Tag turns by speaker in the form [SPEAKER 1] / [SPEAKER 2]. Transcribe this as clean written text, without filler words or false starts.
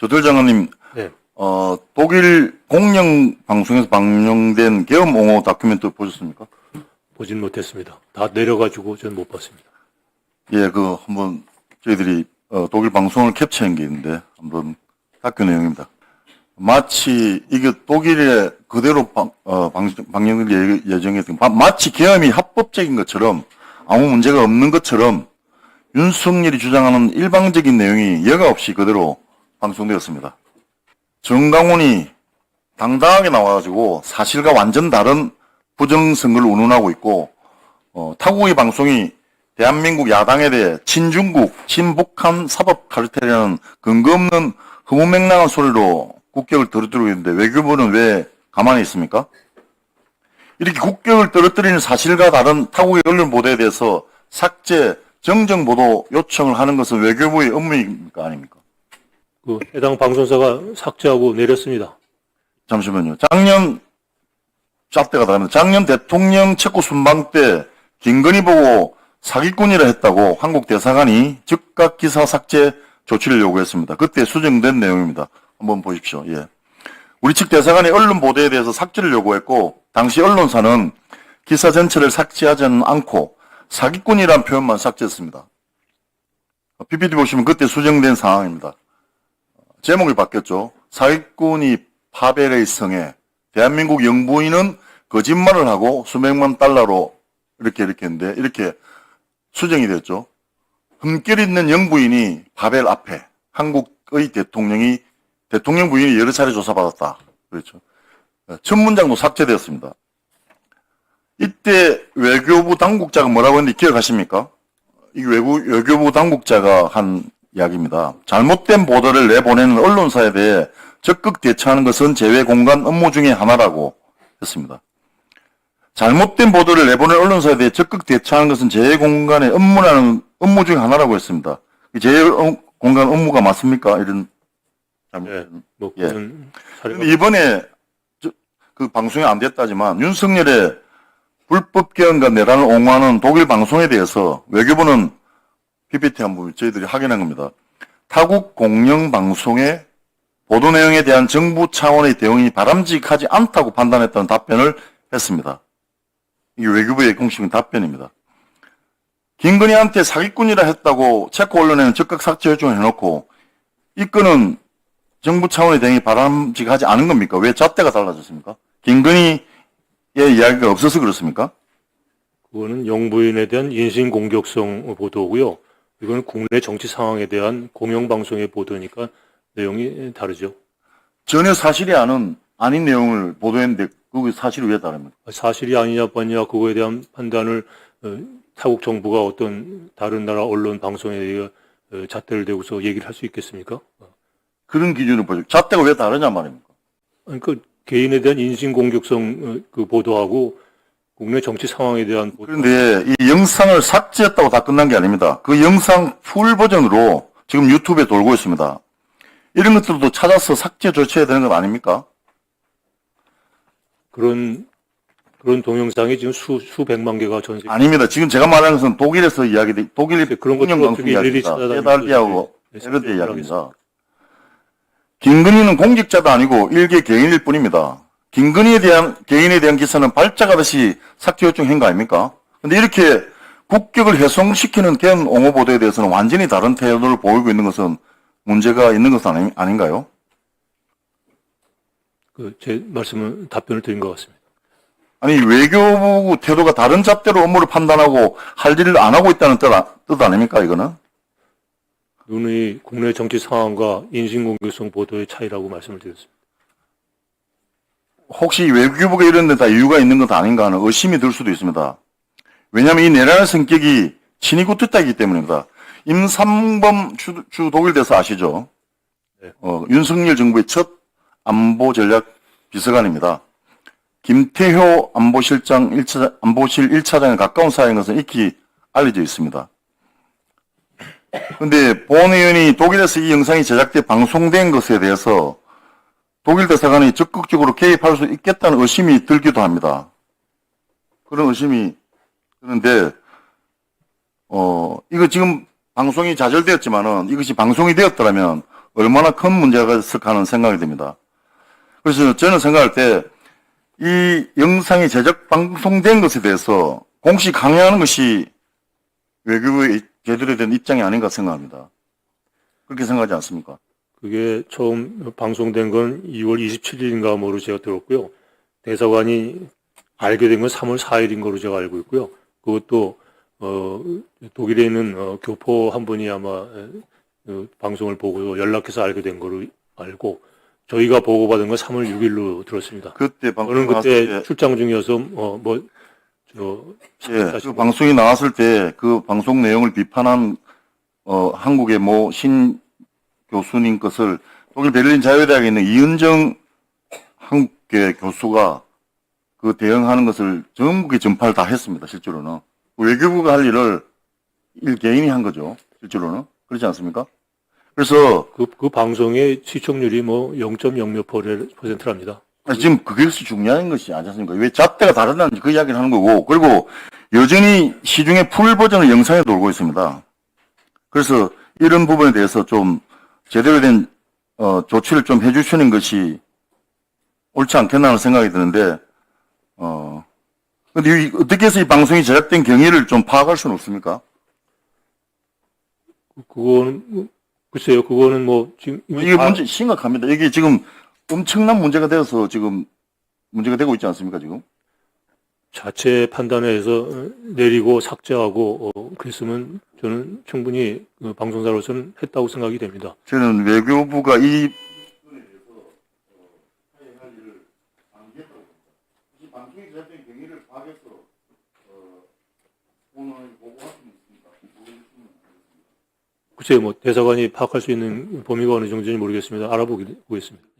[SPEAKER 1] 조들 장관님,
[SPEAKER 2] 네,
[SPEAKER 1] 독일 공영 방송에서 방영된 계엄 옹호 다큐멘터 보셨습니까?
[SPEAKER 2] 보진 못했습니다. 다 내려가지고 저는 못 봤습니다.
[SPEAKER 1] 예, 한번 저희들이 독일 방송을 캡처한 게 있는데 한번 다큐 내용입니다. 마치 이게 독일에 그대로 방영될 예정이었던 마치 계엄이 합법적인 것처럼 아무 문제가 없는 것처럼 윤석열이 주장하는 일방적인 내용이 여과 없이 그대로 방송되었습니다. 정강훈이 당당하게 나와가지고 사실과 완전 다른 부정선거를 운운하고 있고, 타국의 방송이 대한민국 야당에 대해 친중국, 친북한 사법 카르텔이라는 근거 없는 허무맹랑한 소리로 국격을 떨어뜨리고 있는데 외교부는 왜 가만히 있습니까? 이렇게 국격을 떨어뜨리는 사실과 다른 타국의 언론 보도에 대해서 삭제, 정정 보도 요청을 하는 것은 외교부의 업무입니까? 아닙니까?
[SPEAKER 2] 그 해당 방송사가 삭제하고 내렸습니다.
[SPEAKER 1] 잠시만요. 작년 대통령 체코 순방 때 김건희 보고 사기꾼이라 했다고 한국 대사관이 즉각 기사 삭제 조치를 요구했습니다. 그때 수정된 내용입니다. 한번 보십시오. 예. 우리 측 대사관이 언론 보도에 대해서 삭제를 요구했고, 당시 언론사는 기사 전체를 삭제하지는 않고 사기꾼이라는 표현만 삭제했습니다. PPT 보시면 그때 수정된 상황입니다. 제목이 바뀌었죠. 사기꾼이 파벨의 성에 대한민국 영부인은 거짓말을 하고 수백만 달러로 이렇게 했는데 이렇게 수정이 됐죠. 흠결 있는 영부인이 바벨 앞에 한국의 대통령 부인이 여러 차례 조사받았다. 그렇죠. 첫 문장도 삭제되었습니다. 이때 외교부 당국자가 뭐라고 했는지 기억하십니까? 이 외교부 당국자가 한 이야기입니다. 잘못된 보도를 내보내는 언론사에 대해 적극 대처하는 것은 제외공간 업무 중에 하나라고 했습니다. 잘못된 보도를 내보내는 언론사에 대해 적극 대처하는 것은 제외공간의 업무 중에 하나라고 했습니다. 제외공간 업무가 맞습니까? 이런
[SPEAKER 2] 네, 뭐
[SPEAKER 1] 예.
[SPEAKER 2] 그런 사례가
[SPEAKER 1] 그런데 이번에 그 방송이 안 됐다지만 윤석열의 불법 개헌과 내란을 옹호하는 독일 방송에 대해서 외교부는 PPT 한번 저희들이 확인한 겁니다. 타국 공영 방송의 보도 내용에 대한 정부 차원의 대응이 바람직하지 않다고 판단했다는 답변을 했습니다. 이게 외교부의 공식적인 답변입니다. 김건희한테 사기꾼이라 했다고 체코 언론에는 적극 삭제 요청을 해놓고 이 건은 정부 차원의 대응이 바람직하지 않은 겁니까? 왜 잣대가 달라졌습니까? 김건희의 이야기가 없어서 그렇습니까?
[SPEAKER 2] 그거는 영부인에 대한 인신공격성 보도고요. 이거는 국내 정치 상황에 대한 공영방송의 보도니까 내용이 다르죠.
[SPEAKER 1] 전혀 사실이 아닌 내용을 보도했는데 그게 사실이 왜 다릅니까?
[SPEAKER 2] 사실이 아니냐 아니냐 그거에 대한 판단을 타국 정부가 어떤 다른 나라 언론 방송에 대해 잣대를 대고서 얘기를 할 수 있겠습니까?
[SPEAKER 1] 그런 기준을 보죠. 잣대가 왜 다르냐 말입니까?
[SPEAKER 2] 그러니까 개인에 대한 인신공격성 그 보도하고 국내 정치 상황에 대한 보도.
[SPEAKER 1] 그런데 이 영상을 삭제했다고 다 끝난 게 아닙니다. 그 영상 풀 버전으로 지금 유튜브에 돌고 있습니다. 이런 것들도 찾아서 삭제 조치해야 되는 건 아닙니까?
[SPEAKER 2] 그런 동영상이 지금 수백만 개가 전 세계.
[SPEAKER 1] 아닙니다. 지금 제가 말하는 것은 독일에서 독일
[SPEAKER 2] 그런 것도
[SPEAKER 1] 공영방송
[SPEAKER 2] 어떻게 일일이
[SPEAKER 1] 이야기입니다.
[SPEAKER 2] 찾아다니면서
[SPEAKER 1] 페달디하고
[SPEAKER 2] 네,
[SPEAKER 1] 에르드
[SPEAKER 2] 네,
[SPEAKER 1] 이야기입니다. 김건희는 공직자도 아니고 일개 개인일 뿐입니다. 김건희에 대한 개인에 대한 기사는 발작하듯이 삭제 요청한 거 아닙니까? 근데 이렇게 국격을 훼손시키는 개헌 옹호 보도에 대해서는 완전히 다른 태도를 보이고 있는 것은 문제가 있는 것은 아닌가요?
[SPEAKER 2] 제 말씀은 답변을 드린 것 같습니다.
[SPEAKER 1] 아니 외교부 태도가 다른 잣대로 업무를 판단하고 할 일을 안 하고 있다는 뜻 아닙니까 이거는?
[SPEAKER 2] 누누이 국내 정치 상황과 인신공격성 보도의 차이라고 말씀을 드렸습니다.
[SPEAKER 1] 혹시 외교부가 이런 데 다 이유가 있는 것 아닌가 하는 의심이 들 수도 있습니다. 왜냐하면 이 내란의 성격이 친이고 뜻다이기 때문입니다. 임삼범 주 독일 대사 아시죠?
[SPEAKER 2] 네.
[SPEAKER 1] 윤석열 정부의 첫 안보 전략 비서관입니다. 김태효 안보실 1차장에 가까운 사이인 것은 익히 알려져 있습니다. 그런데 본 의원이 독일에서 이 영상이 제작돼 방송된 것에 대해서 독일 대사관이 적극적으로 개입할 수 있겠다는 의심이 들기도 합니다. 그런 의심이 드는데, 이거 지금 방송이 좌절되었지만은 이것이 방송이 되었더라면 얼마나 큰 문제가 있을까 하는 생각이 듭니다. 그래서 저는 생각할 때 이 영상이 제작 방송된 것에 대해서 공식 강요하는 것이 외교부의 제대로 된 입장이 아닌가 생각합니다. 그렇게 생각하지 않습니까?
[SPEAKER 2] 그게 처음 방송된 건 2월 27일인가 뭐로 제가 들었고요. 대사관이 알게 된 건 3월 4일인 거로 제가 알고 있고요. 그것도 독일에 있는 교포 한 분이 아마 방송을 보고 연락해서 알게 된 거로 알고, 저희가 보고받은 건 3월 6일로 들었습니다.
[SPEAKER 1] 그때 방송
[SPEAKER 2] 저는 그때
[SPEAKER 1] 나왔을 때,
[SPEAKER 2] 출장 중이어서
[SPEAKER 1] 예, 그 방송이 나왔을 때 그 방송 내용을 비판한 한국의 모 신 교수님 것을 독일 베를린 자유대학에 있는 이은정 한국계 교수가 그 대응하는 것을 전국에 전파를 다 했습니다. 실제로는 외교부가 할 일을 개인이 한 거죠. 실제로는 그렇지 않습니까? 그래서
[SPEAKER 2] 그 방송의 시청률이 뭐 0.0몇 %랍니다.
[SPEAKER 1] 아니, 지금 그것이 중요한 것이 아니지 않습니까? 왜 잣대가 다르다는지 그 이야기를 하는 거고, 그리고 여전히 시중에 풀 버전을 영상에 돌고 있습니다. 그래서 이런 부분에 대해서 좀 제대로 된 조치를 좀 해주시는 것이 옳지 않겠나 하는 생각이 드는데, 근데 어떻게 해서 이 방송이 제작된 경위를 좀 파악할 수는 없습니까?
[SPEAKER 2] 그거는 글쎄요. 그거는 뭐 지금
[SPEAKER 1] 이게 문제 심각합니다. 이게 지금 엄청난 문제가 되어서 지금 문제가 되고 있지 않습니까, 지금?
[SPEAKER 2] 자체 판단해서 내리고 삭제하고 그랬으면 저는 충분히 방송사로서는 했다고 생각이 됩니다.
[SPEAKER 1] 저는 외교부가 이 방송이 제작된 경위를 파악해서 보고할 수 있습니까?
[SPEAKER 2] 글쎄요. 뭐 대사관이 파악할 수 있는 범위가 어느 정도인지 모르겠습니다. 알아보겠습니다.